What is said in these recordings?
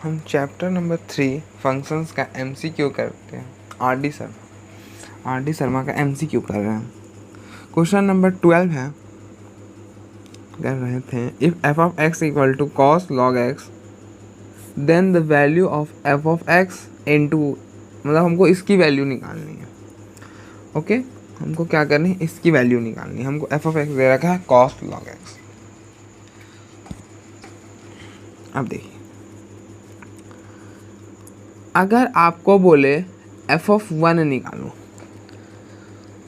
हम chapter number 3 functions का MCQ करते हैं। आर डी शर्मा का एमसीक्यू कर रहे हैं। क्वेश्चन नंबर 12 है, कर रहे थे if F of X equal to cos log X then the value of F of X into, मतलब हमको इसकी वैल्यू निकालनी है। ओके, हमको क्या करनी है, इसकी वैल्यू निकालनी है। हमको एफ ऑफ एक्स दे रखा है कॉस लॉग एक्स। अब देखिए, अगर आपको बोले एफ ऑफ 1 निकालो,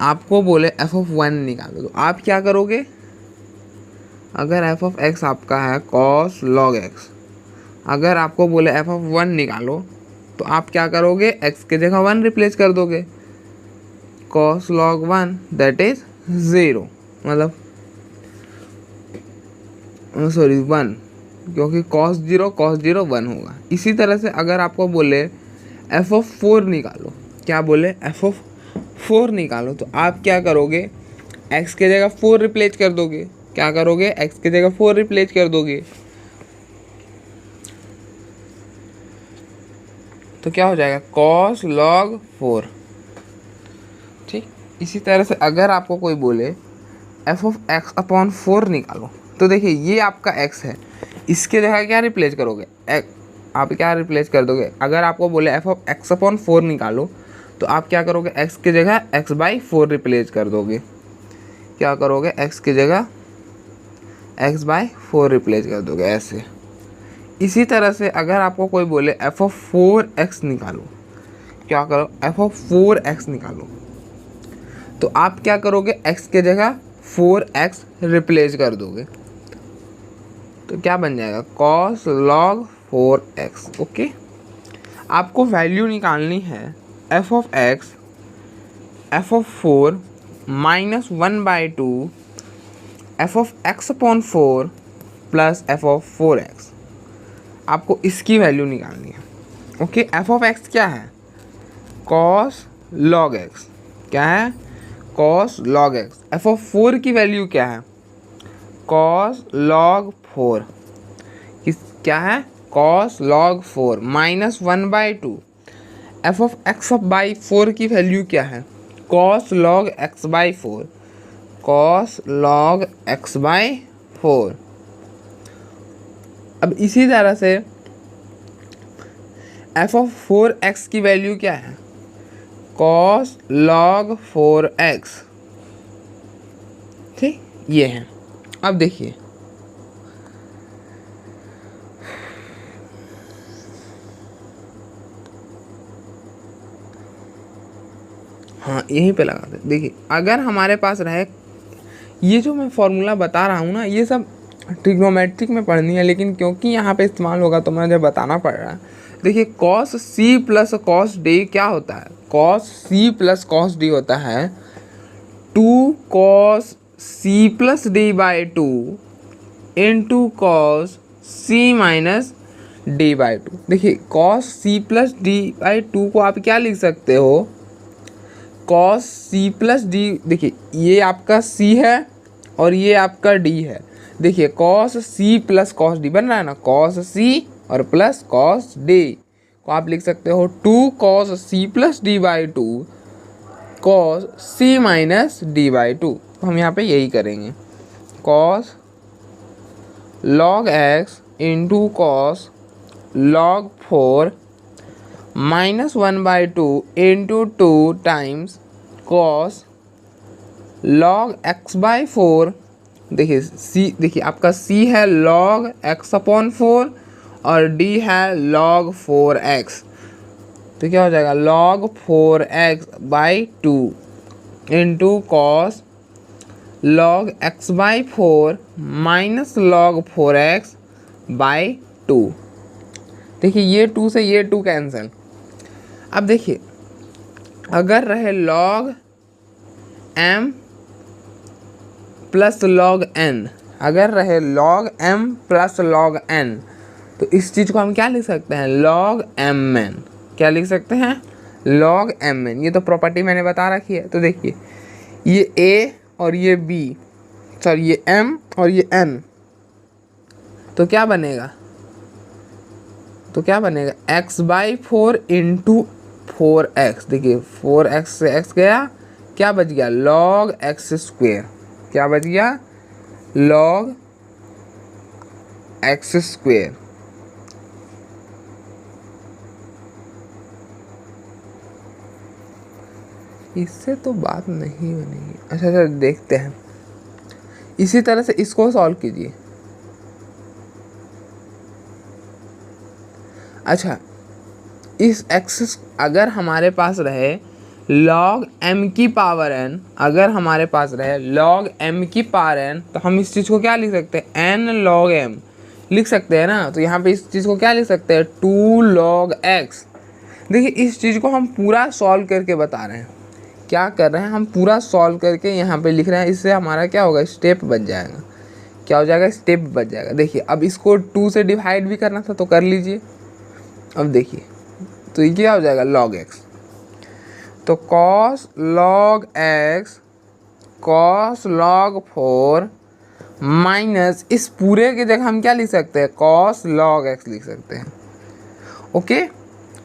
आपको बोले एफ ऑफ 1 निकालो, तो आप क्या करोगे? अगर एफ ऑफ एक्स आपका है कॉस लॉग एक्स, अगर आपको बोले एफ ऑफ 1 निकालो, तो आप क्या करोगे? एक्स की जगह 1 रिप्लेस कर दोगे। कॉस लॉग 1 दैट इज 0, मतलब सॉरी 1, क्योंकि कॉस 0 1 होगा। इसी तरह से अगर आपको बोले एफ ऑफ 4 निकालो, क्या बोले? एफ ऑफ 4 निकालो, तो आप क्या करोगे? एक्स की जगह 4 रिप्लेस कर दोगे। क्या करोगे? एक्स की जगह 4 रिप्लेस कर दोगे। तो क्या हो जाएगा? Cos log 4। ठीक, इसी तरह से अगर आपको कोई बोले एफ ऑफ एक्स अपॉन 4 निकालो, तो देखिए ये आपका एक्स है, इसके जगह क्या रिप्लेस करोगे? आप क्या रिप्लेस कर दोगे? अगर आपको बोले एफ ऑफ एक्स अपॉन 4 निकालो, तो आप क्या करोगे? एक्स की जगह एक्स बाई 4 रिप्लेस कर दोगे। क्या करोगे? एक्स की जगह एक्स बाई 4 रिप्लेस कर दोगे, ऐसे। इसी तरह से अगर आपको कोई बोले एफ ऑफ 4x निकालो, क्या करो? एफ ऑफ 4x निकालो, तो आप क्या करोगे? x के जगह 4x रिप्लेस कर दोगे, तो क्या बन जाएगा? Cos log 4x। ओके, आपको वैल्यू निकालनी है F of x, F of 4 minus 1/2 F of X upon 4 plus F of 4x। आपको इसकी वैल्यू निकालनी है। ओके, एफ ऑफ एक्स क्या है? Cos log x. क्या है? Cos log x. F of 4 की वैल्यू क्या है? Cos log 4। किस क्या है? Cos log 4 minus 1/2 F of x by 4 की वैल्यू क्या है? Cos log X by 4। Cos log X by 4। अब इसी तरह से एफ ऑफ 4x की वैल्यू क्या है? Cos log 4x। ठीक, ये है। अब देखिए, हाँ यहीं पे लगाते हैं। देखिए, अगर हमारे पास रहे, ये जो मैं फॉर्मूला बता रहा हूँ ना, ये सब ट्रिग्नोमेट्रिक में पढ़नी है, लेकिन क्योंकि यहाँ पे इस्तेमाल होगा तो मुझे बताना पड़ रहा है। देखिए, cos C plus cos D क्या होता है? Cos C plus cos D होता है 2 cos C plus D by 2 into cos C minus D by 2। देखिए, cos C plus D by 2 को आप क्या लिख सकते हो? कॉस सी प्लस डी, देखिए ये आपका सी है और ये आपका डी है। देखिए, cos C plus cos D बन रहा है ना, कॉस सी और प्लस कॉस डी को आप लिख सकते हो 2 cos C plus D by 2 cos C minus D by 2। तो हम यहाँ पे यही करेंगे, cos log X into cos log 4 minus 1/2 into 2 times cos log X by 4। देखिए सी, देखिए आपका सी है लॉग एक्स अपॉन 4 और डी है लॉग 4x। तो क्या हो जाएगा? Log 4x by 2 into cos log X by 4 minus log 4x by 2। देखिए, ये 2 से ये 2 कैंसिल। अब देखिए, अगर रहे log m plus log n, अगर रहे log m plus log n, तो इस चीज़ को हम क्या लिख सकते हैं? Log mn। क्या लिख सकते हैं? Log mn। ये तो प्रॉपर्टी मैंने बता रखी है। तो देखिए, ये a और ये b, सॉरी ये m और ये n, तो क्या बनेगा? तो क्या बनेगा x/4 इंटू 4x। देखिए 4x से x गया, क्या बच गया log x²। क्या बच गया log x²। इससे तो बात नहीं बनेगी। अच्छा देखते हैं, इसी तरह से इसको सॉल्व कीजिए। अच्छा इस x अगर हमारे पास रहे log m की पावर n, अगर हमारे पास रहे log m की पावर n, तो हम इस चीज़ को क्या लिख सकते हैं n log m लिख सकते हैं ना। तो यहाँ पे इस चीज़ को क्या लिख सकते हैं 2 log x। देखिए इस चीज़ को हम पूरा सॉल्व करके बता रहे हैं, क्या कर रहे हैं हम पूरा सॉल्व करके यहाँ पे लिख रहे हैं। इससे हमारा क्या होगा स्टेप बच जाएगा। क्या हो जाएगा स्टेप बच जाएगा। देखिए अब इसको 2 से डिवाइड भी करना था तो कर लीजिए। अब देखिए तो ये क्या हो जाएगा log x। तो cos log x cos log 4 minus इस पूरे की जगह हम क्या लिख सकते हैं cos log x लिख सकते हैं। ओके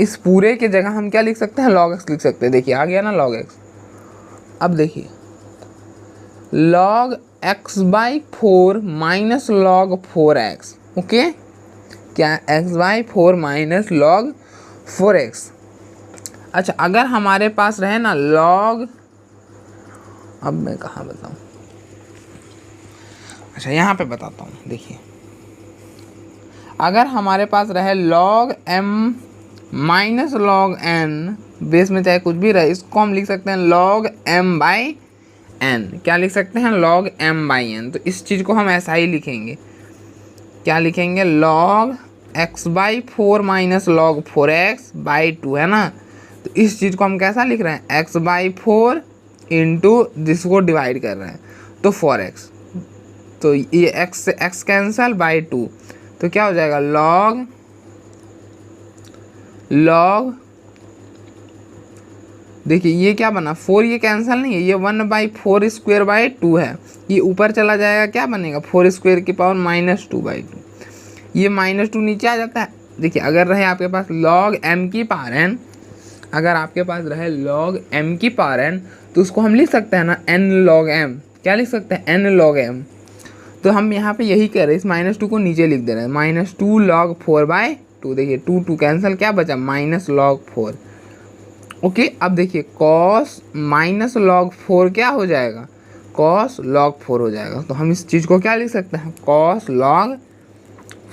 इस पूरे की जगह हम क्या लिख सकते हैं log x लिख सकते हैं। देखिए आ गया ना log x। अब देखिए log x/4 minus log 4x। Okay क्या x/4 माइनस log 4x। अच्छा अगर हमारे पास रहे ना log, अब मैं कहाँ बताऊँ, अच्छा यहाँ पे बताता हूँ। देखिए अगर हमारे पास रहे log m minus log n, base में चाहे कुछ भी रहे, इसको हम लिख सकते हैं log m/n। क्या लिख सकते हैं log m/n। तो इस चीज़ को हम ऐसा ही लिखेंगे, क्या लिखेंगे log x/4 minus log 4x/2 है ना। तो इस चीज़ को हम कैसा लिख रहे हैं x/4 इंटू जिसको डिवाइड कर रहे हैं तो 4x। तो ये x से x कैंसल बाई 2, तो क्या हो जाएगा log देखिए ये क्या बना 4, ये कैंसिल नहीं है, ये 1/4² है। ये ऊपर चला जाएगा, क्या बनेगा 4² की पावर -2/2। ये -2 नीचे आ जाता है। देखिए अगर रहे आपके पास log m की पावर n, अगर आपके पास रहे log m की पावर n, तो उसको हम लिख सकते हैं ना n log m। क्या लिख सकते हैं n log m। तो हम यहाँ पे यही कर रहे हैं, इस -2 को नीचे लिख दे रहे हैं -2 log 4/2। देखिए 2 कैंसिल, क्या बचा -log 4। ओके अब देखिए cos -log 4 क्या हो जाएगा cos log 4 हो जाएगा। तो हम इस चीज़ को क्या लिख सकते हैं cos log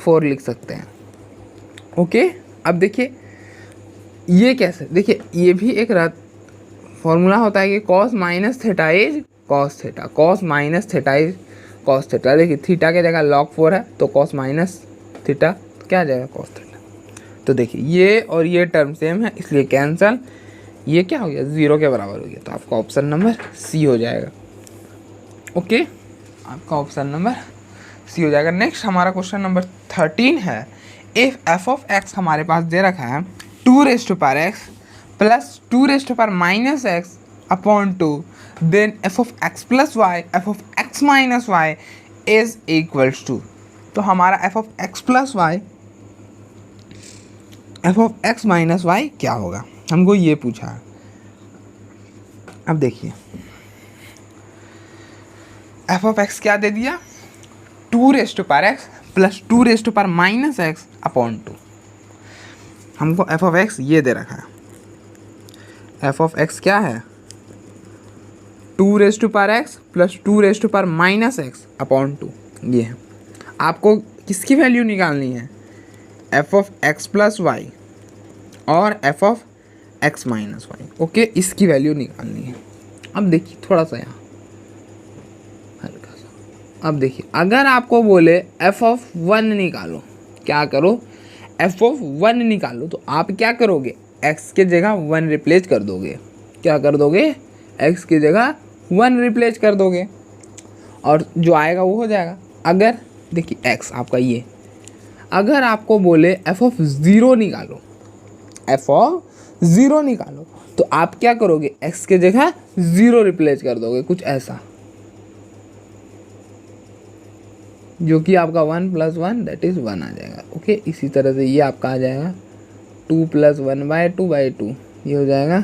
4 लिख सकते हैं। ओके अब देखिए ये कैसे, देखिए ये भी एक फॉर्मूला होता है कि cos minus theta is cos theta, cos minus theta is cos theta. देखिए थीटा के जगह log 4 है तो cos माइनस थीटा क्या आ जाएगा cos थीटा। तो देखिए ये और ये टर्म सेम है इसलिए कैंसल, ये क्या हो गया 0 के बराबर हो गया। तो आपका ऑप्शन नंबर सी हो जाएगा। ओके आपका ऑप्शन नंबर सी हो जाएगा। नेक्स्ट हमारा क्वेश्चन नंबर 13 है, इफ एफ ऑफ एक्स हमारे पास दे रखा है 2x plus 2x upon 2, then F of x plus Y F of x minus Y is equals to. तो हमारा F of x plus Y F of x minus Y क्या होगा, हमको ये पूछा है। अब देखिए एफ ऑफ एक्स क्या दे दिया 2x प्लस 2x अपॉन 2। हमको एफ ऑफ एक्स ये दे रखा है। एफ ऑफ एक्स क्या है 2x प्लस 2x अपॉन 2 ये है। आपको किसकी वैल्यू निकालनी है F of x plus y और f of x minus y. Okay इसकी वैल्यू निकालनी है। अब देखिए थोड़ा सा यहाँ हल्का सा, अब देखिए अगर आपको बोले एफ ऑफ 1 निकालो, क्या करो एफ ऑफ 1 निकालो, तो आप क्या करोगे एक्स के जगह 1 रिप्लेस कर दोगे। क्या कर दोगे एक्स की जगह 1 रिप्लेस कर दोगे और जो आएगा वो हो जाएगा। अगर देखिए एक्स आपका ये, अगर आपको बोले एफ ऑफ 0 निकालो, एफ ऑफ 0 निकालो, तो आप क्या करोगे एक्स के जगह 0 रिप्लेस कर दोगे, कुछ ऐसा। जो कि आपका 1 + 1 दैट इज़ 1 आ जाएगा। ओके, इसी तरह से ये आपका आ जाएगा 2 + 1/2/2, ये हो जाएगा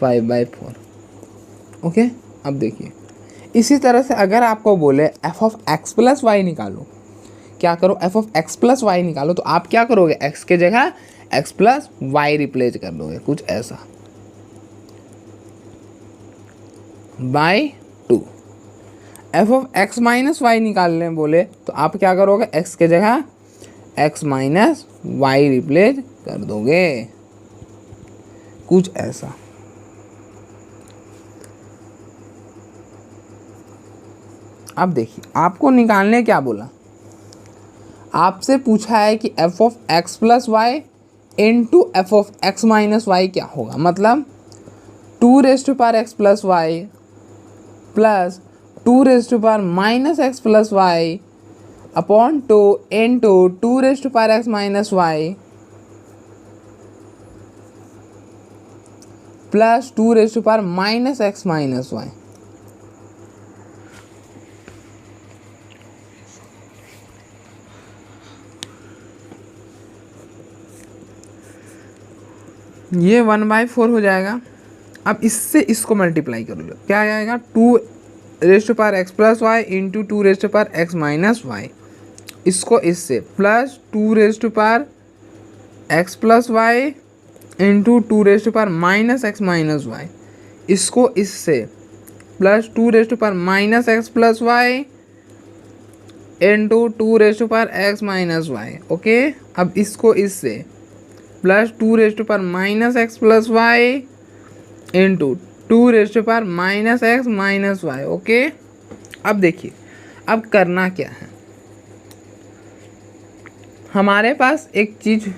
5/4। ओके, अब देखिए इसी तरह से अगर आपको बोले f(x + y) निकालो, क्या करो, f(x + y) निकालो, तो आप क्या करोगे, x के जगह x + y रिप्लेस कर दोगे, कुछ ऐसा बाय 2। f(x - y) निकालने बोले तो आप क्या करोगे, x के जगह x - y रिप्लेस कर दोगे, कुछ ऐसा। अब देखिए आपको निकालने क्या बोला, आपसे पूछा है कि f(x + y) इंटू f(x - y) क्या होगा, मतलब 2x + y plus 2x - y upon 2 into 2x - y plus 2x - y। ये 1/4 हो जाएगा। अब इससे इसको मल्टीप्लाई कर लो, क्या आएगा, 2x + y into 2x - y, इसको इससे plus 2x + y into 2x - y, इसको इससे plus 2x + y into 2x - y। Okay, अब इसको इससे plus 2x + y into 2x - y। Okay, अब देखिए अब करना क्या है, हमारे पास एक चीज़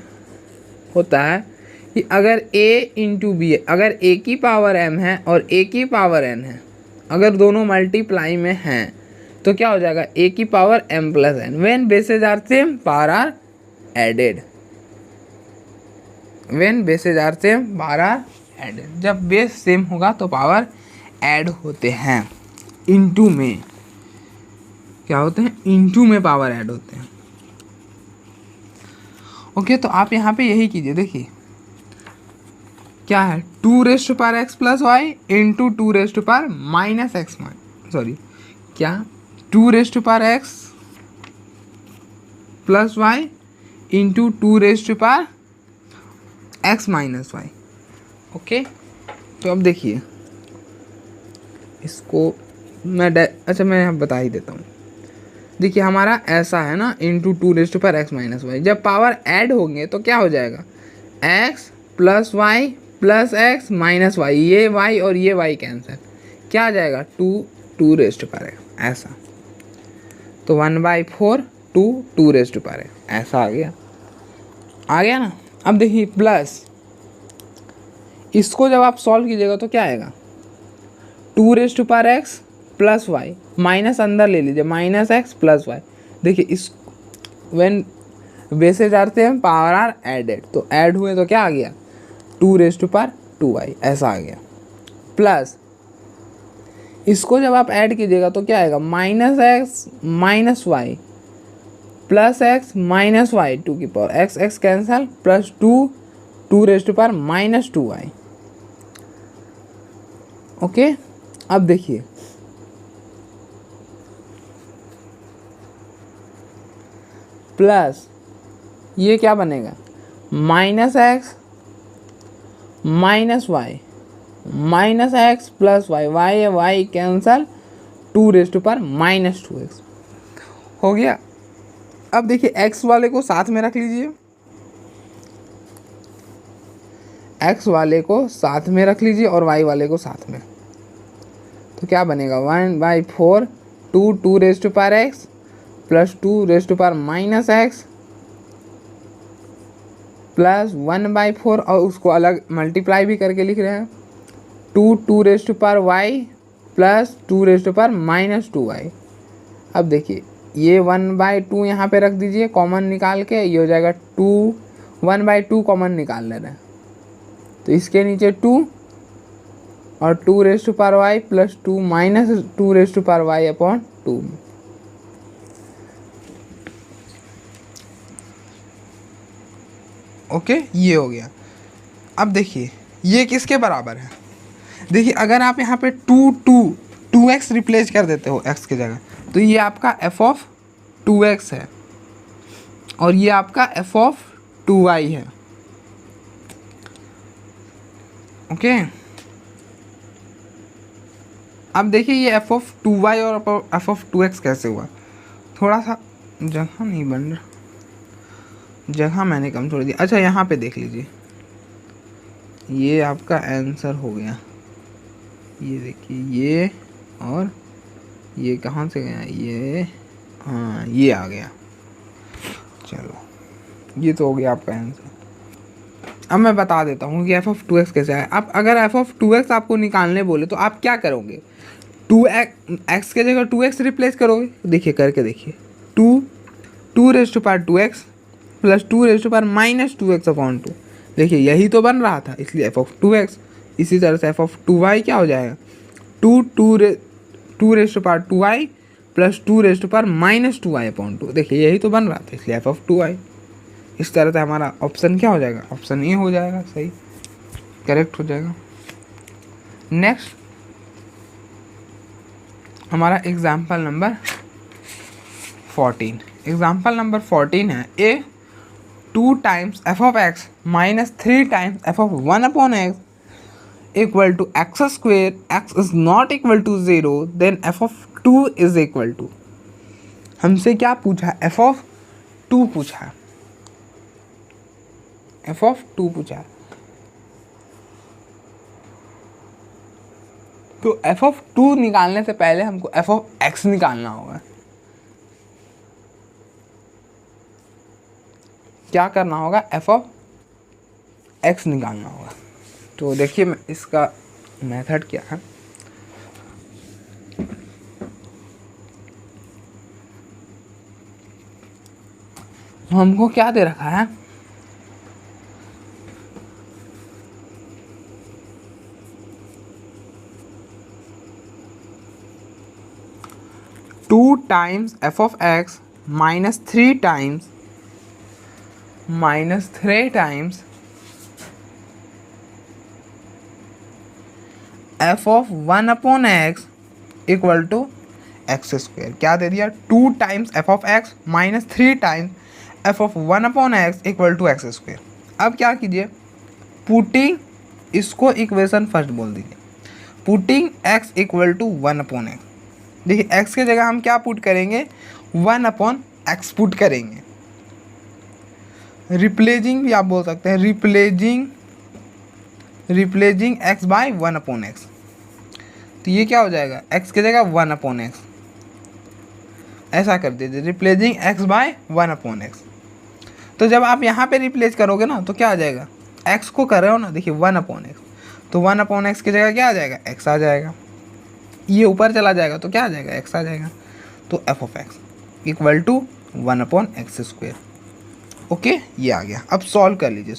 होता है कि अगर a इंटू बी है, अगर a की पावर m है और a की पावर n है, अगर दोनों मल्टीप्लाई में हैं तो क्या हो जाएगा, a की power m + n when bases are same power are added, when bases are same power are added, जब बेस सेम होगा तो पावर ऐड होते हैं, इनटू में क्या होते हैं, इनटू में पावर ऐड होते हैं। ओके, तो आप यहाँ पे यही कीजिए, देखिए क्या है, 2x + y into 2x - x, sorry क्या, 2x + y into 2x - y। Okay, तो अब देखिए इसको अच्छा मैं यहाँ बता ही देता हूँ। देखिए हमारा ऐसा है ना, इंटू 2x - y, जब पावर ऐड होंगे तो क्या हो जाएगा, x + y + x - y, ये y और ये y कैंसिल, क्या आ जाएगा, 2x, ऐसा, तो 1/4 2x, ऐसा आ गया ना। अब देखिए प्लस इसको जब आप सॉल्व कीजिएगा तो क्या आएगा, 2x + y, माइनस अंदर ले लीजिए, -x + y। देखिए इस व्हेन बेसेज आते हैं पावर आर एडेड, तो ऐड हुए तो क्या आ गया, 2x2y, ऐसा आ गया। प्लस इसको जब आप ऐड कीजिएगा तो क्या आएगा, -x - y plus x - y, 2 की power x cancel, plus 2 -2y। Okay, अब देखिए प्लस ये क्या बनेगा, -x - y -x + y, y cancel, 2 - 2x हो गया। अब देखिए x वाले को साथ में रख लीजिए, x वाले को साथ में रख लीजिए और y वाले को साथ में, तो क्या बनेगा, 1/4 2x प्लस 2x प्लस 1/4, और उसको अलग मल्टीप्लाई भी करके लिख रहे हैं, 2y प्लस 2 - 2y। अब देखिए ये 1/2 यहाँ पे रख दीजिए कॉमन निकाल के, ये हो जाएगा 1/2 कॉमन निकाल ले रहे हैं, तो इसके नीचे 2 और 2y प्लस 2 - 2y/2, ओके, ये हो गया। अब देखिए ये किसके बराबर है, देखिए अगर आप यहाँ पे 2x रिप्लेस कर देते हो x की जगह, तो ये आपका f(2x) है और ये आपका f(2y) है। ओके, अब देखिए ये f(2y) और f(2x) कैसे हुआ, थोड़ा सा जगह नहीं बन रहा, जगह मैंने कम छोड़ दी। अच्छा यहाँ पे देख लीजिए, ये आपका आंसर हो गया, ये देखिए ये, और ये कहाँ से गया, ये हाँ ये आ गया। चलो ये तो हो गया आपका आंसर। अब मैं बता देता हूँ कि f(2x) कैसे आया। अब अगर f(2x) आपको निकालने बोले तो आप क्या करोगे, 2x के जगह 2x रिप्लेस करोगे। देखिए करके देखिए, 2 प्लस 2 -2x/2। देखिए यही तो बन रहा था, इसलिए f(2x). इसी तरह से f(2y) क्या हो जाएगा, 2 प्लस 2 देखिए यही तो बन रहा था, इसलिए f(2y). इस तरह से हमारा ऑप्शन क्या हो जाएगा, ऑप्शन ए हो जाएगा, सही करेक्ट हो जाएगा। नेक्स्ट हमारा एग्जाम्पल नंबर 14। एग्जाम्पल नंबर 14 है, a 2 times f(x) minus 3 times f(1)(x) equal to x², x is not equal to 0, then f(2) is equal to. हमसे क्या पूछा, f(2) पूछा, f(2) पूछा। तो f(2) निकालने से पहले हमको f(x) निकालना होगा। क्या करना होगा, f(x) निकालना होगा। तो देखिए मैं इसका मेथड क्या है, हमको क्या दे रखा है, two times f(x) minus 3 times f(1)(x) equal to x²। क्या दे दिया, 2 times f(x) minus 3 times f(1)(x) equal to x²। अब क्या कीजिए, पुटिंग, इसको इक्वेशन फर्स्ट बोल दीजिए, putting x equal to 1/x। देखिए x के जगह हम क्या पुट करेंगे, 1/x पुट करेंगे। रिप्लेसिंग भी आप बोल सकते हैं, रिप्लेसिंग x बाय 1/x। तो ये क्या हो जाएगा, x के जगह 1/x, ऐसा कर दीजिए, रिप्लेसिंग x बाय 1/x। तो जब आप यहाँ पे रिप्लेस करोगे ना तो क्या आ जाएगा, x को कर रहे हो ना, देखिए 1/x, तो 1/x की जगह क्या आ जाएगा, x आ जाएगा। ये ऊपर चला जाएगा तो क्या आ जाएगा, x आ जाएगा। तो f(x) equal to 1/x²। Okay, ये आ गया। अब सॉल्व कर लीजिए,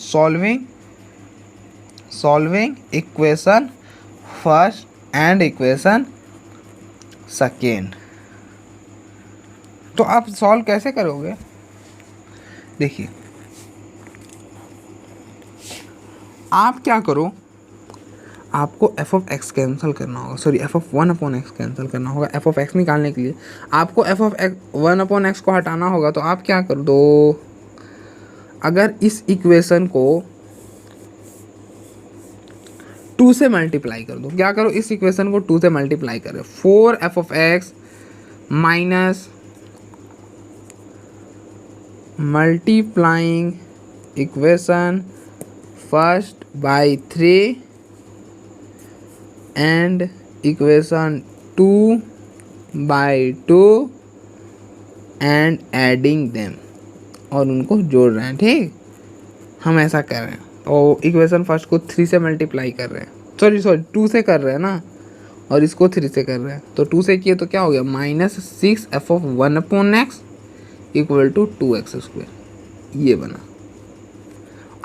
solving equation first and equation second. तो आप सॉल्व कैसे करोगे, देखिए आप क्या करो, आपको f(x) कैंसिल करना होगा, सॉरी f(1)(x) कैंसिल करना होगा। f(x) निकालने के लिए आपको f(1)(x) को हटाना होगा। तो आप क्या कर दो, अगर इस इक्वेशन को 2 से मल्टीप्लाई कर दो, क्या करो, इस इक्वेशन को 2 से मल्टीप्लाई करो, 4f(x) minus multiplying equation first by 3 and equation 2/2 and adding them, और उनको जोड़ रहे हैं। ठीक, हम ऐसा कर रहे हैं। और इक्वेशन फर्स्ट को 3 से मल्टीप्लाई कर रहे हैं, सॉरी 2 से कर रहे हैं ना, और इसको 3 से कर रहे हैं। तो 2 से किए तो क्या हो गया, -6f(1)(x) इक्वल टू 2x²। ये बना।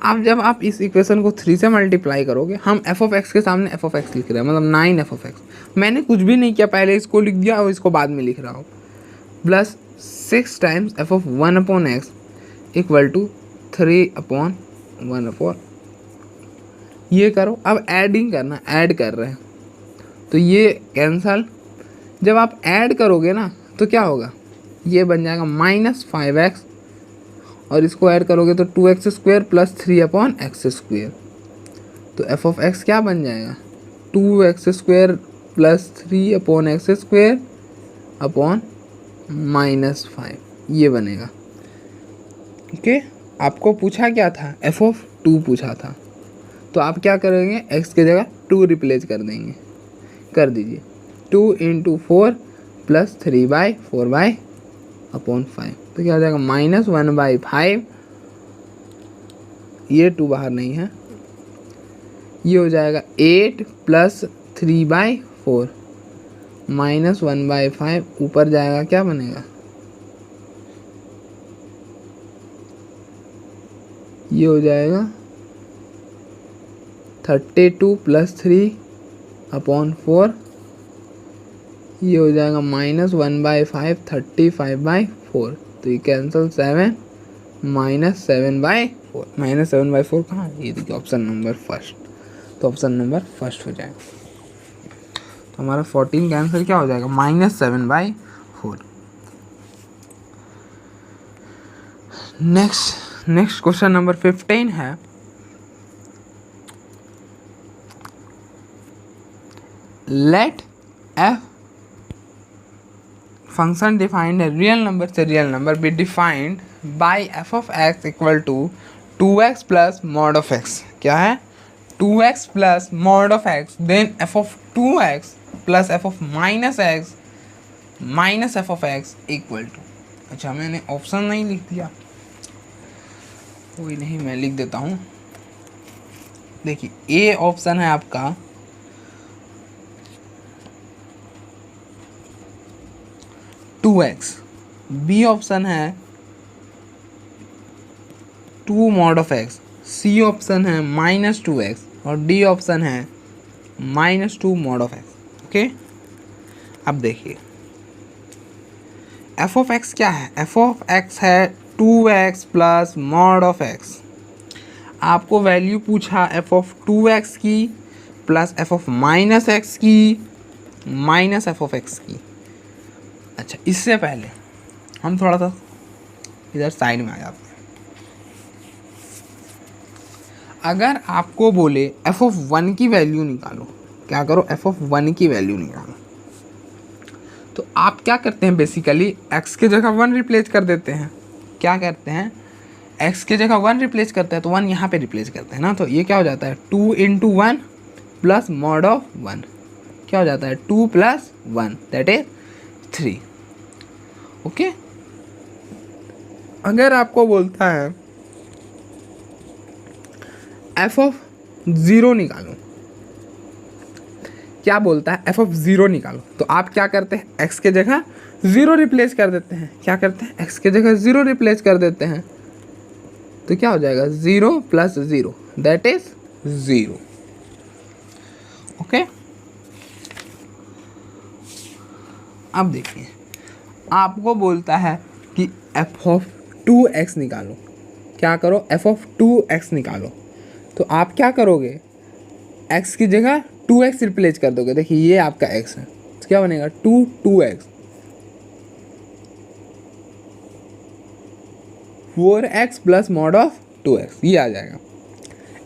अब जब आप इस इक्वेशन को 3 से मल्टीप्लाई करोगे, हम f(x) के सामने f(x) लिख रहे हैं, मतलब 9f(x). मैंने कुछ भी नहीं किया, पहले इसको लिख दिया और इसको बाद में लिख रहा हूँ, plus 6 times f(1)(x) equal to 3/2। 1/4 ये करो। अब एडिंग करना, ऐड कर रहे हैं तो ये कैंसल। जब आप ऐड करोगे ना तो क्या होगा, ये बन जाएगा -5x और इसको ऐड करोगे तो 2x² + 3/x²। तो f(x) क्या बन जाएगा, 2x² + 3/x² अपॉन -5 ये बनेगा। ओके, आपको पूछा क्या था, f(2) पूछा था। तो आप क्या करेंगे, x की जगह 2 रिप्लेस कर देंगे, कर दीजिए 2 × 4 + 3/4/5 तो क्या हो जाएगा -1/5। ये 2 बाहर नहीं है, ये हो जाएगा 8 + 3/4 -1/5 ऊपर जाएगा, क्या बनेगा, ये हो जाएगा 32 + 3/4 ये हो जाएगा -1/5 35/4 तो ये कैंसिल 7 -7/4 -7/4 कहाँ, ये देखिए ऑप्शन नंबर फर्स्ट। तो ऑप्शन नंबर फर्स्ट हो जाएगा। तो हमारा 14 का आंसर क्या हो जाएगा, -7/4। नेक्स्ट क्वेश्चन नंबर 15 है, late f function defined a real number से real number be defined by f(x) = 2x + mod of x। क्या है, 2x + mod of x then f(2x) + f(-x) - f(x) = अच्छा मैंने ऑप्शन नहीं लिख दिया, कोई नहीं मैं लिख देता हूँ। देखिए ए ऑप्शन है आपका 2x, बी ऑप्शन है 2 mod of x, C option है -2x और डी ऑप्शन है -2 mod of x। ओके, अब देखिए f(x) क्या है, f(x) है 2x + mod of x। आपको वैल्यू पूछा f(2x) की प्लस f(-x) की माइनस f(x) की। अच्छा इससे पहले हम थोड़ा सा इधर साइड में आ जाते हैं। अगर आपको बोले f(1) की वैल्यू निकालो, क्या करो, f(1) की वैल्यू निकालो, तो आप क्या करते हैं, बेसिकली x के जगह 1 रिप्लेस कर देते हैं। क्या करते हैं, x के जगह 1 रिप्लेस करते हैं तो 1 यहाँ पे रिप्लेस करते हैं ना, तो ये क्या हो जाता है 2 × 1 + mod of 1 क्या हो जाता है 2 + 1 दैट इज 3। ओके, अगर आपको बोलता है f(0) निकालो, क्या बोलता है f(0) निकालो, तो आप क्या करते हैं, x के जगह 0 रिप्लेस कर देते हैं। क्या करते हैं, x के जगह 0 रिप्लेस कर देते हैं तो क्या हो जाएगा 0 + 0 दैट इज 0। ओके, अब देखिए आपको बोलता है कि f(2x) निकालो, क्या करो f(2x) निकालो, तो आप क्या करोगे, x की जगह 2x रिप्लेस कर दोगे। देखिए ये आपका x है तो क्या बनेगा 2x 4x + mod of 2x ये आ जाएगा।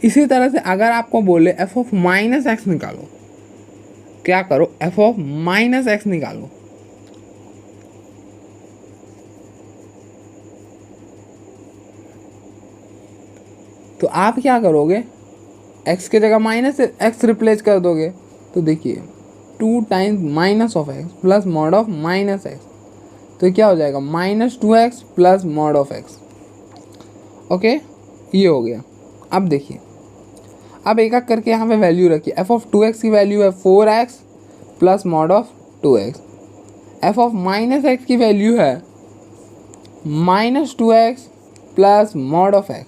इसी तरह से अगर आपको बोले f(-x) निकालो, क्या करो f(-x) निकालो, तो आप क्या करोगे, x के जगह -x रिप्लेस कर दोगे। तो देखिए 2 × -(x) + mod of -x तो क्या हो जाएगा -2x + mod of x। Okay, ये हो गया। अब देखिए, अब एक एक करके यहाँ पे वैल्यू रखिए। f(2x) की वैल्यू है 4x + mod of 2x। f(-x) की वैल्यू है -2x + mod of x।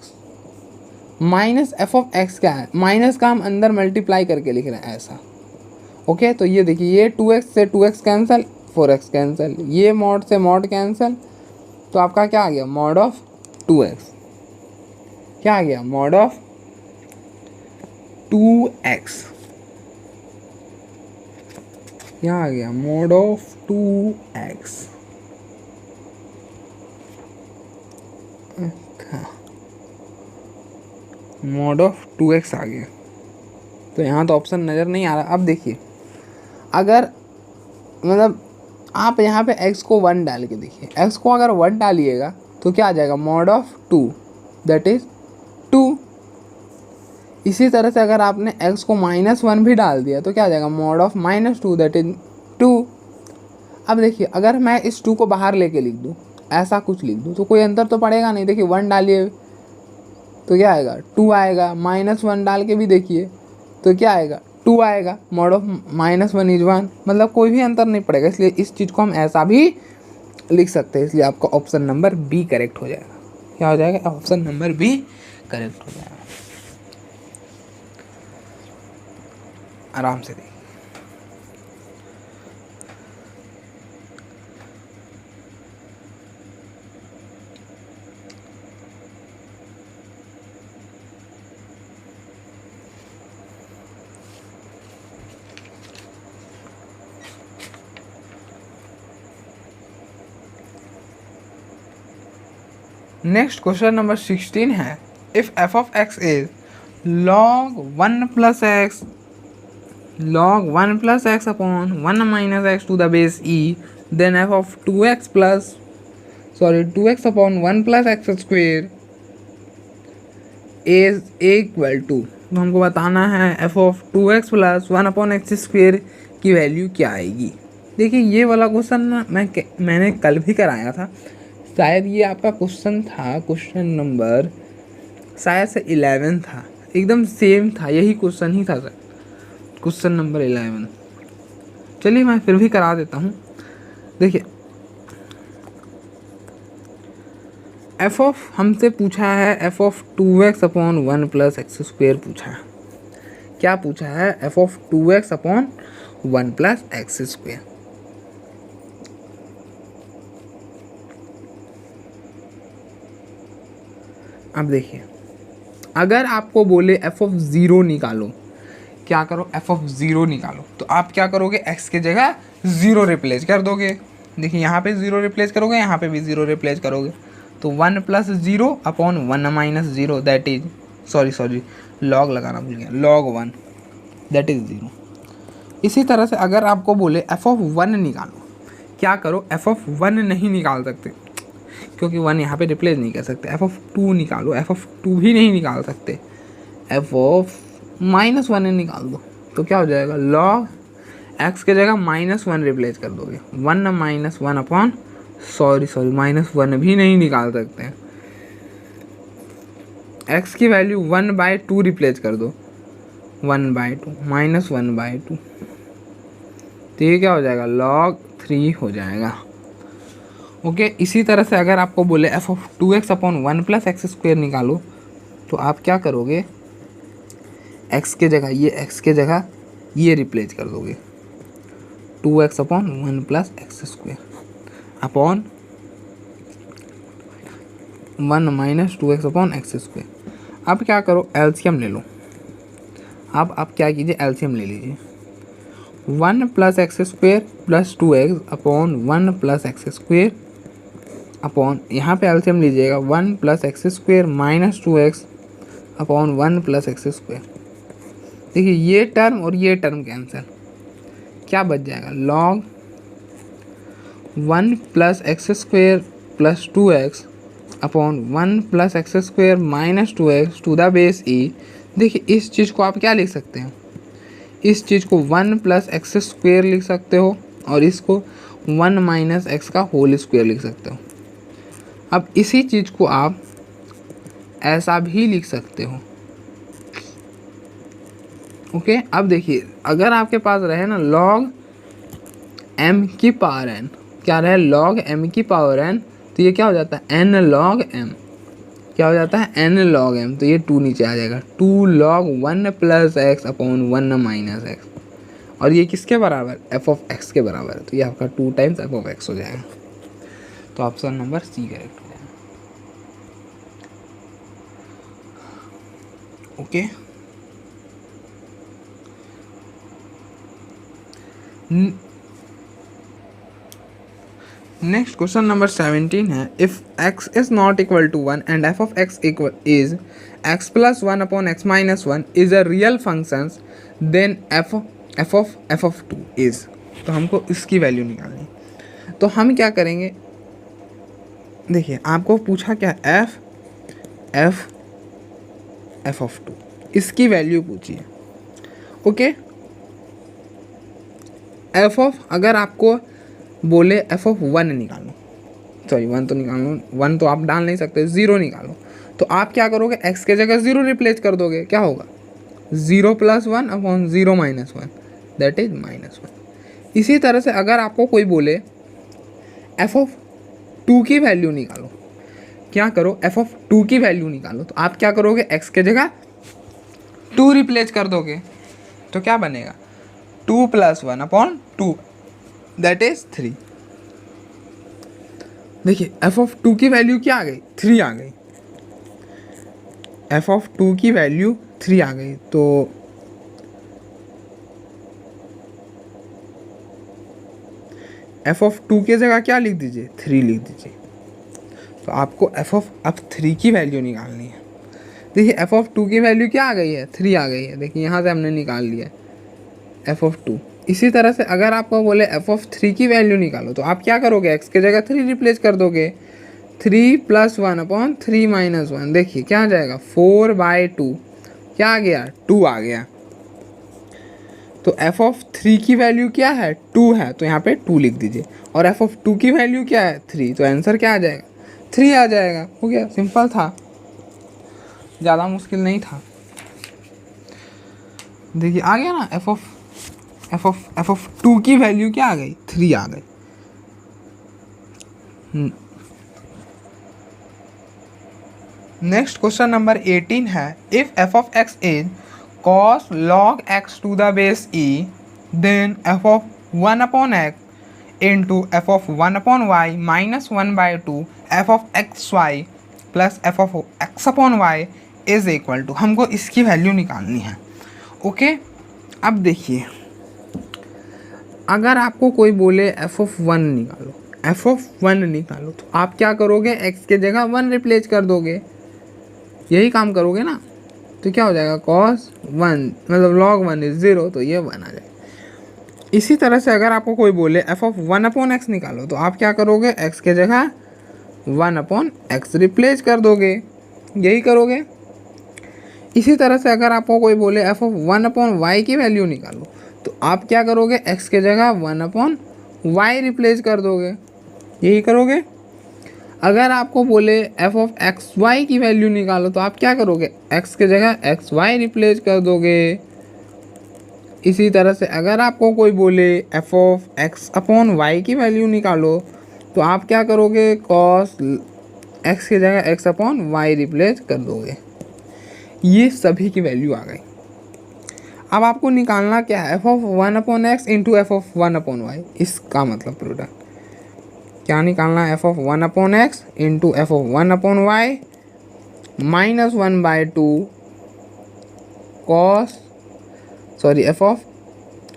Minus f(x) क्या है, माइनस का हम अंदर मल्टीप्लाई करके लिख रहे हैं ऐसा। ओके, तो ये देखिए ये 2x से 2x कैंसिल, 4x कैंसिल, ये मॉड से मॉड कैंसिल, तो आपका क्या आ गया mod of 2x। क्या आ गया, मॉड ऑफ 2x, क्या आ गया, mod of 2x। Mod of 2x आ गया। तो यहाँ तो ऑप्शन नज़र नहीं आ रहा। अब देखिए, अगर मतलब आप यहाँ पे x को 1 डाल के देखिए, x को अगर 1 डालिएगा तो क्या आ जाएगा, मॉड ऑफ 2 दैट इज 2। इसी तरह से अगर आपने x को -1 भी डाल दिया तो क्या आ जाएगा, मॉड ऑफ -2 दैट इज 2। अब देखिए, अगर मैं इस 2 को बाहर लेके लिख दूँ, ऐसा कुछ लिख दूँ, तो कोई अंतर तो पड़ेगा नहीं। देखिए 1 डालिए तो क्या आएगा, 2 आएगा, -1 डाल के भी देखिए तो क्या आएगा, 2 आएगा। मॉड ऑफ -1 इज 1, मतलब कोई भी अंतर नहीं पड़ेगा। इसलिए इस चीज़ को हम ऐसा भी लिख सकते हैं। इसलिए आपका ऑप्शन नंबर बी करेक्ट हो जाएगा। क्या हो जाएगा, ऑप्शन नंबर बी करेक्ट हो जाएगा। आराम से देखिए। नेक्स्ट क्वेश्चन नंबर 16 है, if F of X is log 1 plus X upon 1 minus X to the base E, then F of 2x upon 1 plus X square is equal to. तो हमको बताना है F of 2x plus 1 upon X square की value क्या आएगी। देखिए ये वाला क्वेश्चन ना मैंने कल भी कराया था। शायद ये आपका क्वेश्चन था, क्वेश्चन नंबर शायद से 11 था, एकदम सेम था, यही क्वेश्चन ही था सर, क्वेश्चन नंबर 11। चलिए मैं फिर भी करा देता हूँ। देखिए एफ ऑफ हमसे पूछा है, F of 2x upon 1 plus X square पूछा है। क्या पूछा है, F of 2x upon 1 plus X square. अब देखिए, अगर आपको बोले एफ ऑफ 0 निकालो, क्या करो, एफ ऑफ 0 निकालो, तो आप क्या करोगे, x के जगह 0 रिप्लेस कर दोगे। देखिए यहाँ पे 0 रिप्लेस करोगे, यहाँ पे भी 0 रिप्लेस करोगे, तो 1 plus 0 upon 1 minus 0 that is, sorry log लगाना भूल गया, log 1 दैट इज 0। इसी तरह से अगर आपको बोले एफ ऑफ 1 निकालो, क्या करो, एफ ऑफ 1 नहीं निकाल सकते क्योंकि 1 यहाँ पे रिप्लेस नहीं कर सकते। एफ ऑफ 2 निकालो, एफ ऑफ 2 भी नहीं निकाल सकते। एफ ऑफ -1 निकाल दो तो क्या हो जाएगा, log x के जगह -1 रिप्लेस कर दोगे, 1 माइनस 1 अपॉन -1 भी नहीं निकाल सकते हैं। x की वैल्यू 1/2 रिप्लेस कर दो, 1/2 -1/2, तो ये क्या हो जाएगा, log 3 हो जाएगा। ओके इसी तरह से अगर आपको बोले F of 2x upon 1 plus X square निकालो, तो आप क्या करोगे, x के जगह ये रिप्लेस कर दोगे, 2x upon 1 plus X square upon 1 minus 2x upon X square. अब क्या करो, एलसीएम ले लो। अब आप क्या कीजिए, एलसीएम ले लीजिए, 1 plus X square plus 2x upon 1 plus X square upon, यहाँ पे एलसीएम लीजिएगा, 1 plus X square minus 2x upon 1 plus X square. देखिए ये टर्म और ये टर्म कैंसिल, क्या बच जाएगा, log 1 plus X square plus 2x upon 1 plus X square minus 2x to the base e। देखिए इस चीज़ को आप क्या लिख सकते हैं, इस चीज़ को 1 प्लस एक्स स्क्वेयर लिख सकते हो और इसको 1 माइनस एक्स का होल स्क्वेयर लिख सकते हो। अब इसी चीज़ को आप ऐसा भी लिख सकते हो। ओके अब देखिए, अगर आपके पास रहे ना log m की पावर n, क्या रहे, log m की पावर n, तो ये क्या हो जाता है, n log m, क्या हो जाता है, n log m, तो ये 2 नीचे आ जाएगा, 2 log 1 plus X upon 1 minus x, और ये किसके बराबर, एफ ऑफ एक्स के बराबर है, तो ये आपका 2 टाइम्स एफ ऑफ एक्स हो जाएगा। तो ऑप्शन नंबर सी करेक्ट हो जाएगा। ओके। नेक्स्ट क्वेश्चन नंबर 17 है, if x is not equal to 1 and f of x equal is x plus 1 upon x minus 1 is a real function, then f of 2 is. तो हमको इसकी value निकालनी है। तो हम क्या करेंगे, देखिए आपको पूछा क्या, f ऑफ 2, इसकी वैल्यू पूछी है। ओके, f ऑफ, अगर आपको बोले f ऑफ 1 निकालो, सॉरी 1 तो निकालो, 1 तो आप डाल नहीं सकते, 0 निकालो, तो आप क्या करोगे, x के जगह 0 रिप्लेस कर दोगे, क्या होगा 0 plus 1 upon 0 minus 1, that is minus 1। इसी तरह से अगर आपको कोई बोले f ऑफ 2 की वैल्यू निकालो, क्या करो, f ऑफ 2 की वैल्यू निकालो, तो आप क्या करोगे, x के जगह 2 रिप्लेस कर दोगे, तो क्या बनेगा 2 प्लस 1 अपॉन 2, दैट इज 3। देखिए f ऑफ 2 की वैल्यू क्या आ गई, 3 आ गई, f ऑफ 2 की वैल्यू 3 आ गई। तो f ऑफ 2 की जगह क्या लिख दीजिए, 3 लिख दीजिए। तो आपको f ऑफ अब 3 की वैल्यू निकालनी है। देखिए f ऑफ 2 की वैल्यू क्या आ गई है, 3 आ गई है। देखिए यहाँ से हमने निकाल लिया f ऑफ 2। इसी तरह से अगर आपको बोले f ऑफ 3 की वैल्यू निकालो, तो आप क्या करोगे, x के जगह 3 रिप्लेस कर दोगे, 3 प्लस 1 अपॉन 3 माइनस 1, देखिए क्या आ जाएगा 4/2, क्या आ गया 2 आ गया। तो f ऑफ 3 की वैल्यू क्या है, 2 है, तो यहाँ पे 2 लिख दीजिए। और f ऑफ 2 की वैल्यू क्या है, 3, तो आंसर क्या आ जाएगा, 3 आ जाएगा। हो गया, सिंपल था, ज़्यादा मुश्किल नहीं था। देखिए आ गया ना, f ऑफ 2 की वैल्यू क्या आ गई, 3 आ गई। नेक्स्ट क्वेश्चन नंबर 18 है, if f of x is cos log x to the base e, then f of 1 upon x into f of 1 upon y minus 1/2 f of X Y plus f of x upon Y is equal to, हमको इसकी value निकालनी है। Okay, अब देखिए अगर आपको कोई बोले f ऑफ 1 निकालो, f ऑफ 1 निकालो, तो आप क्या करोगे, x के जगह 1 रिप्लेस कर दोगे, यही काम करोगे ना। तो क्या हो जाएगा cos 1 मतलब log 1 इज 0, तो ये 1 आ जाएगा। इसी तरह से अगर आपको कोई बोले f ऑफ 1 अपॉन x निकालो, तो आप क्या करोगे, x के जगह 1 अपॉन x रिप्लेस कर दोगे, यही करोगे। इसी तरह से अगर आपको कोई बोले f ऑफ 1 अपॉन y की वैल्यू निकालो, तो आप क्या करोगे, x के जगह 1 अपॉन y रिप्लेस कर दोगे, यही करोगे। अगर आपको बोले f ऑफ एक्स वाई की वैल्यू निकालो, तो आप क्या करोगे, x के जगह एक्स वाई रिप्लेस कर दोगे। इसी तरह से अगर आपको कोई बोले f of x upon Y की वैल्यू निकालो, तो आप क्या करोगे, cos x के जगह x अपॉन वाई रिप्लेस कर दोगे। ये सभी की वैल्यू आ गई। अब आपको निकालना क्या है, f of 1 upon X into F of 1 upon Y, इसका मतलब प्रोडक्ट क्या निकालना है, f of 1 upon X into F of 1 upon Y minus 1/2 F of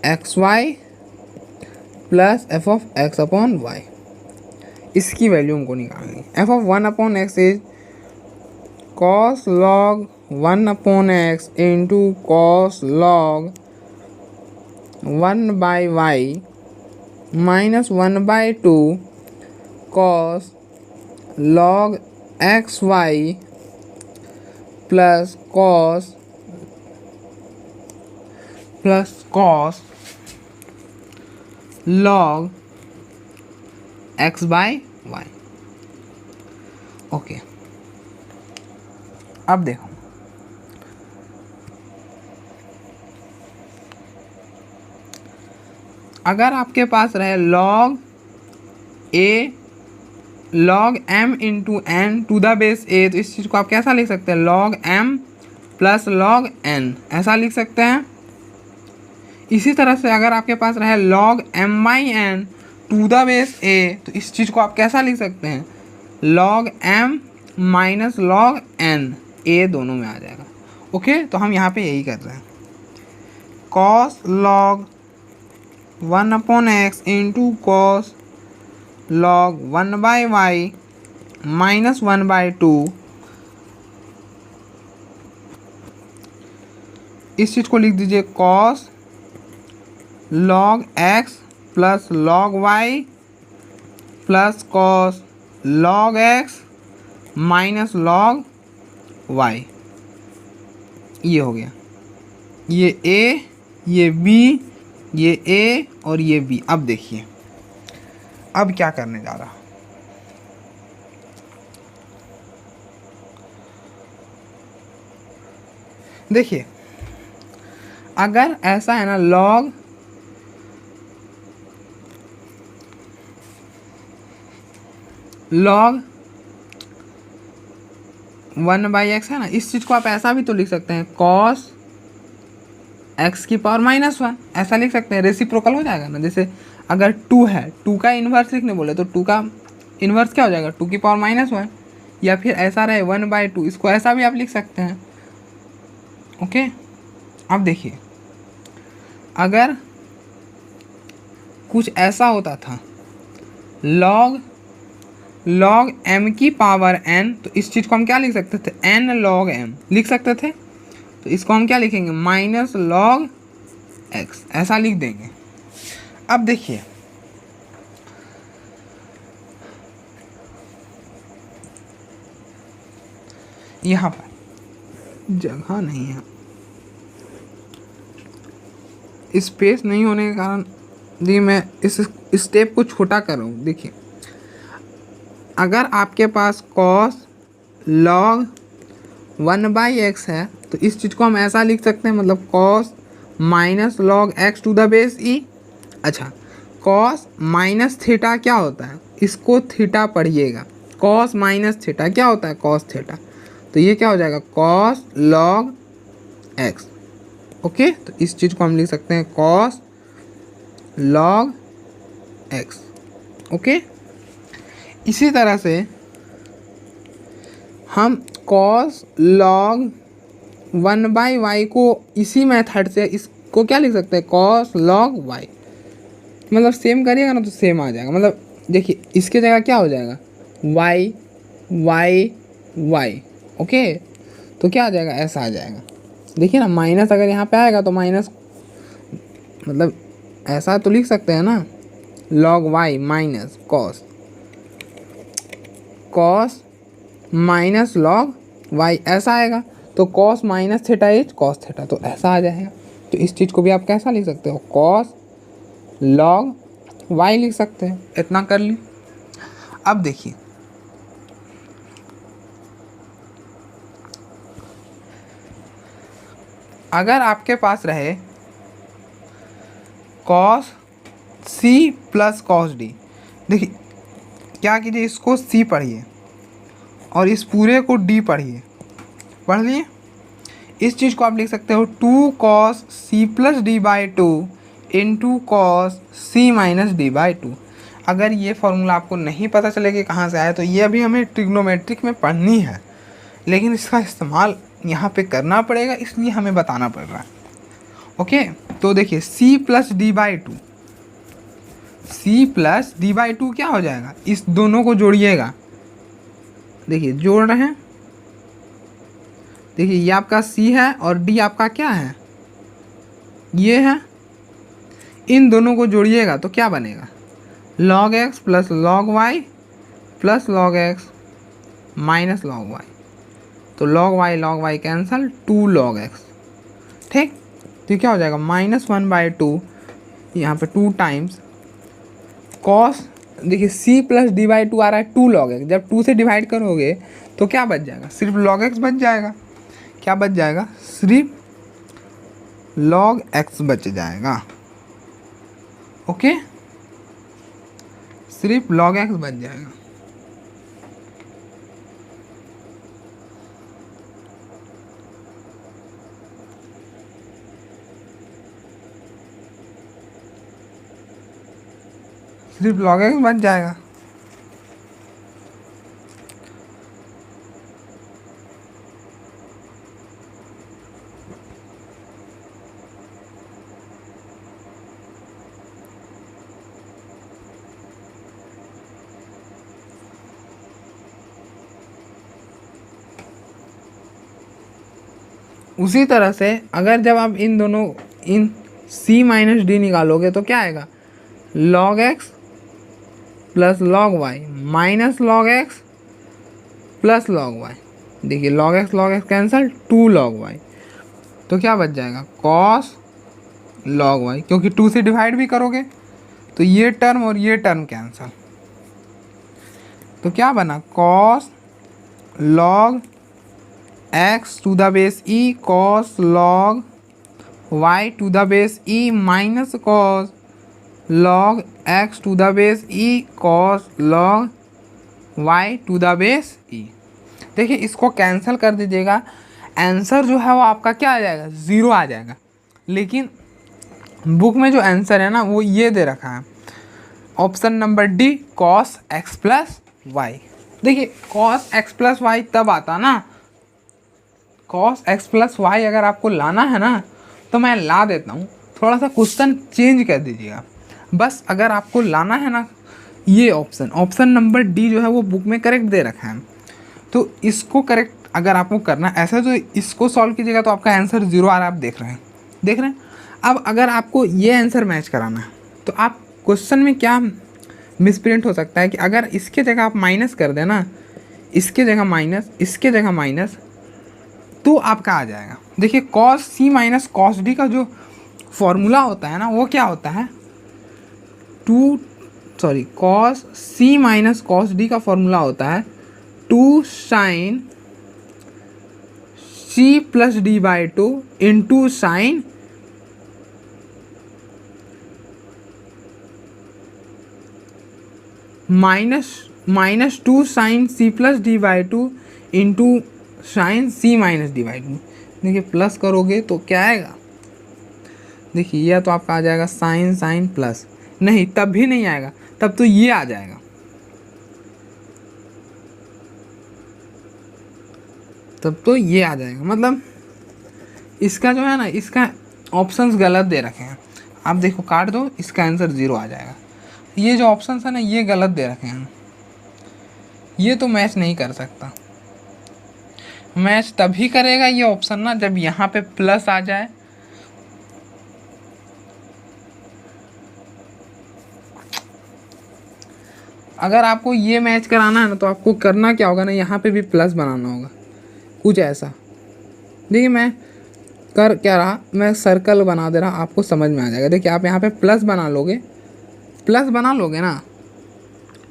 X Y plus F of X upon Y, इसकी वैल्यू हमको निकालनी। F of 1 upon X is cos log 1 upon X into cos log 1/y minus 1/2 cos log X Y plus cos log x/y। Okay, अब देखो अगर आपके पास रहे log m into n to the base a, तो इस चीज़ को आप कैसा लिख सकते हैं, log m plus log n, ऐसा लिख सकते हैं। इसी तरह से अगर आपके पास रहे log m/n to the base a, तो इस चीज़ को आप कैसा लिख सकते हैं, log m minus log n, a दोनों में आ जाएगा। ओके, तो हम यहाँ पे यही कर रहे हैं, cos log 1/x into cos log 1/y minus 1/2। इस चीज़ को लिख दीजिए cos log x plus log y plus cos log x minus log y। ये हो गया, ये a, ये b, ये a और ये b। अब देखिए अब क्या करने जा रहा, देखिए अगर ऐसा है ना, लॉग लॉग 1/x है ना, इस चीज़ को आप ऐसा भी तो लिख सकते हैं, कॉस x की पावर -1, ऐसा लिख सकते हैं, रेसिप्रोकल हो जाएगा ना। जैसे अगर 2 है, 2 का इन्वर्स लिखने बोले तो 2 का इन्वर्स क्या हो जाएगा, 2 की पावर -1, या फिर ऐसा रहे 1/2, इसको ऐसा भी आप लिख सकते हैं। ओके, अब देखिए अगर कुछ ऐसा होता था, log m की पावर n, तो इस चीज़ को हम क्या लिख सकते थे, n log m लिख सकते थे। तो इसको हम क्या लिखेंगे, माइनस log x, ऐसा लिख देंगे। अब देखिए यहाँ पर जगह नहीं है, स्पेस नहीं होने के कारण जी मैं इस स्टेप को छोटा कर रहा हूँ। देखिए अगर आपके पास cos log 1/x है तो इस चीज़ को हम ऐसा लिख सकते हैं, मतलब cos minus log x to the base e। अच्छा, cos माइनस थीटा क्या होता है, इसको थीटा पढ़िएगा, cos माइनस थीटा क्या होता है, cos थीटा। तो ये क्या हो जाएगा, cos log x। ओके, तो इस चीज़ को हम लिख सकते हैं cos log x। ओके, इसी तरह से हम cos log 1/y को इसी मेथड से इसको क्या लिख सकते हैं, cos log y। मतलब सेम करिएगा ना तो सेम आ जाएगा। मतलब देखिए इसके जगह क्या हो जाएगा, y y y। ओके, तो क्या आ जाएगा, ऐसा आ जाएगा। देखिए ना, माइनस अगर यहाँ पे आएगा तो माइनस, मतलब ऐसा तो लिख सकते हैं ना, log y minus cos minus log y, ऐसा आएगा। तो cos minus theta is cos theta, तो ऐसा आ जाएगा। तो इस चीज़ को भी आप कैसा लिख सकते हो, cos log y लिख सकते हैं। इतना कर ली। अब देखिए अगर आपके पास रहे cos c plus cos d, देखिए क्या कीजिए, इसको c पढ़िए और इस पूरे को d पढ़िए, पढ़ लिए। इस चीज़ को आप लिख सकते हो 2 cos c plus d/2 into cos c minus d/2। अगर ये फॉर्मूला आपको नहीं पता चले कि कहाँ से आया, तो ये अभी हमें ट्रिग्नोमेट्रिक में पढ़नी है, लेकिन इसका इस्तेमाल यहाँ पे करना पड़ेगा, इसलिए हमें बताना पड़ रहा है। ओके, तो देखिए c plus d/2, c plus d/2 क्या हो जाएगा, इस दोनों को जोड़िएगा। देखिए जोड़ रहे हैं, देखिए ये आपका c है और d आपका क्या है, ये है। इन दोनों को जोड़िएगा तो क्या बनेगा, log x plus log y plus log x minus log y। तो log y cancel, 2 log x। ठीक, तो क्या हो जाएगा, -1/2, यहाँ पे 2 टाइम्स cos, देखिए c प्लस d/2 आ रहा है 2 log x। जब 2 से डिवाइड करोगे तो क्या बच जाएगा, सिर्फ log x बच जाएगा। क्या बच जाएगा, सिर्फ log x बच जाएगा। ओके, सिर्फ log x बच जाएगा। सिर्फ log x बच जाएगा। उसी तरह से अगर जब आप इन c माइनस डी निकालोगे तो क्या आएगा, log x plus log y minus log x plus log y। देखिए log x cancel, 2 log y, तो क्या बच जाएगा cos log y, क्योंकि 2 से डिवाइड भी करोगे तो ये टर्म और ये टर्म कैंसल, तो क्या बना cos log x to the base e cos log y to the base e minus cos log x to the base e cos log y to the base e। देखिए इसको cancel कर दीजिएगा, answer जो है वो आपका क्या आ जाएगा, 0 आ जाएगा। लेकिन बुक में जो आंसर है ना वो ये दे रखा है, option number D cos x plus Y. देखिए cos x प्लस वाई तब आता ना, cos x प्लस वाई अगर आपको लाना है ना तो मैं ला देता हूँ, थोड़ा सा क्वेश्चन चेंज कर दीजिएगा बस। अगर आपको लाना है ना ये ऑप्शन नंबर डी जो है वो बुक में करेक्ट दे रखा है, तो इसको करेक्ट अगर आपको करना है ऐसा तो इसको सॉल्व कीजिएगा तो आपका आंसर 0 आ रहा है, आप देख रहे हैं। अब अगर आपको ये आंसर मैच कराना है तो आप क्वेश्चन में क्या मिसप्रिंट हो सकता है कि अगर इसके जगह आप माइनस कर देना, इसके जगह माइनस, इसके जगह माइनस, तो आपका आ जाएगा। देखिए cos c माइनस cos d का जो फॉर्मूला होता है ना वो क्या होता है, cos c माइनस cos d का फॉर्मूला होता है 2 sin c plus D by 2 into sine minus 2 sine c plus D by 2 into sine c minus D by 2। देखिए प्लस करोगे तो क्या आएगा, देखिए यह तो आपका आ जाएगा साइन प्लस, नहीं तब भी नहीं आएगा, तब तो ये आ जाएगा, तब तो ये आ जाएगा। मतलब इसका जो है ना इसका ऑप्शंस गलत दे रखे हैं, आप देखो काट दो, इसका आंसर 0 आ जाएगा। ये जो ऑप्शंस है ना ये गलत दे रखे हैं, ये तो मैच नहीं कर सकता। मैच तभी करेगा ये ऑप्शन ना जब यहाँ पे प्लस आ जाए, अगर आपको ये मैच कराना है ना तो आपको करना क्या होगा ना, यहाँ पे भी प्लस बनाना होगा कुछ ऐसा। देखिए मैं कर क्या रहा, मैं सर्कल बना दे रहा, आपको समझ में आ जाएगा। देखिए आप यहाँ पे प्लस बना लोगे ना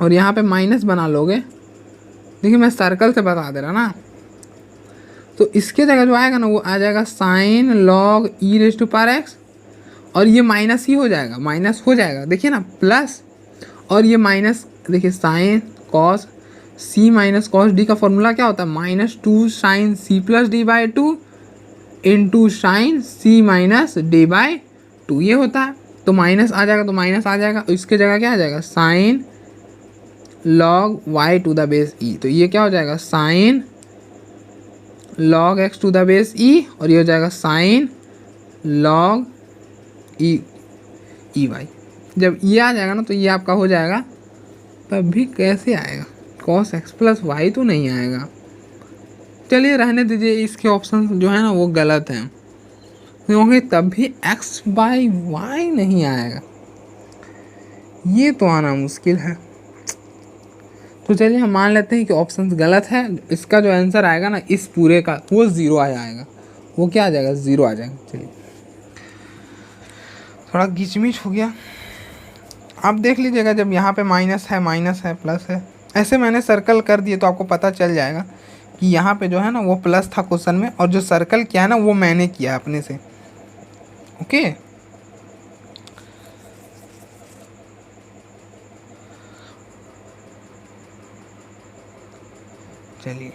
और यहाँ पे माइनस बना लोगे। देखिए मैं सर्कल से बता दे रहा ना, तो इसके जगह जो आएगा ना वो आ जाएगा sine log E raise to power X, और ये माइनस ही हो जाएगा, माइनस हो जाएगा। देखिए ना प्लस और ये माइनस, देखिए sine cos C minus cos D का फॉर्मूला क्या होता है, minus 2 sine C plus D by 2 into sine C minus D by 2 ये होता है। तो माइनस आ जाएगा तो माइनस आ जाएगा, इसके जगह क्या आ जाएगा sine log y to the base e, तो ये क्या हो जाएगा sine log x to the base e, और ये हो जाएगा साइन लॉग ई वाई। जब ये आ जाएगा ना तो ये आपका हो जाएगा, तब भी कैसे आएगा cos x प्लस वाई तो नहीं आएगा। चलिए रहने दीजिए, इसके ऑप्शन जो है ना वो गलत हैं, क्योंकि तब भी x बाई वाई नहीं आएगा, ये तो आना मुश्किल है। तो चलिए हम मान लेते हैं कि ऑप्शन गलत है, इसका जो आंसर आएगा ना इस पूरे का वो 0 आ जाएगा, वो क्या आ जाएगा 0 आ जाएगा। चलिए थोड़ा गिचमिच हो गया, आप देख लीजिएगा जब यहाँ पे माइनस है प्लस है, ऐसे मैंने सर्कल कर दिए तो आपको पता चल जाएगा कि यहाँ पे जो है ना वो प्लस था क्वेश्चन में, और जो सर्कल किया है ना वो मैंने किया अपने से। ओके चलिए।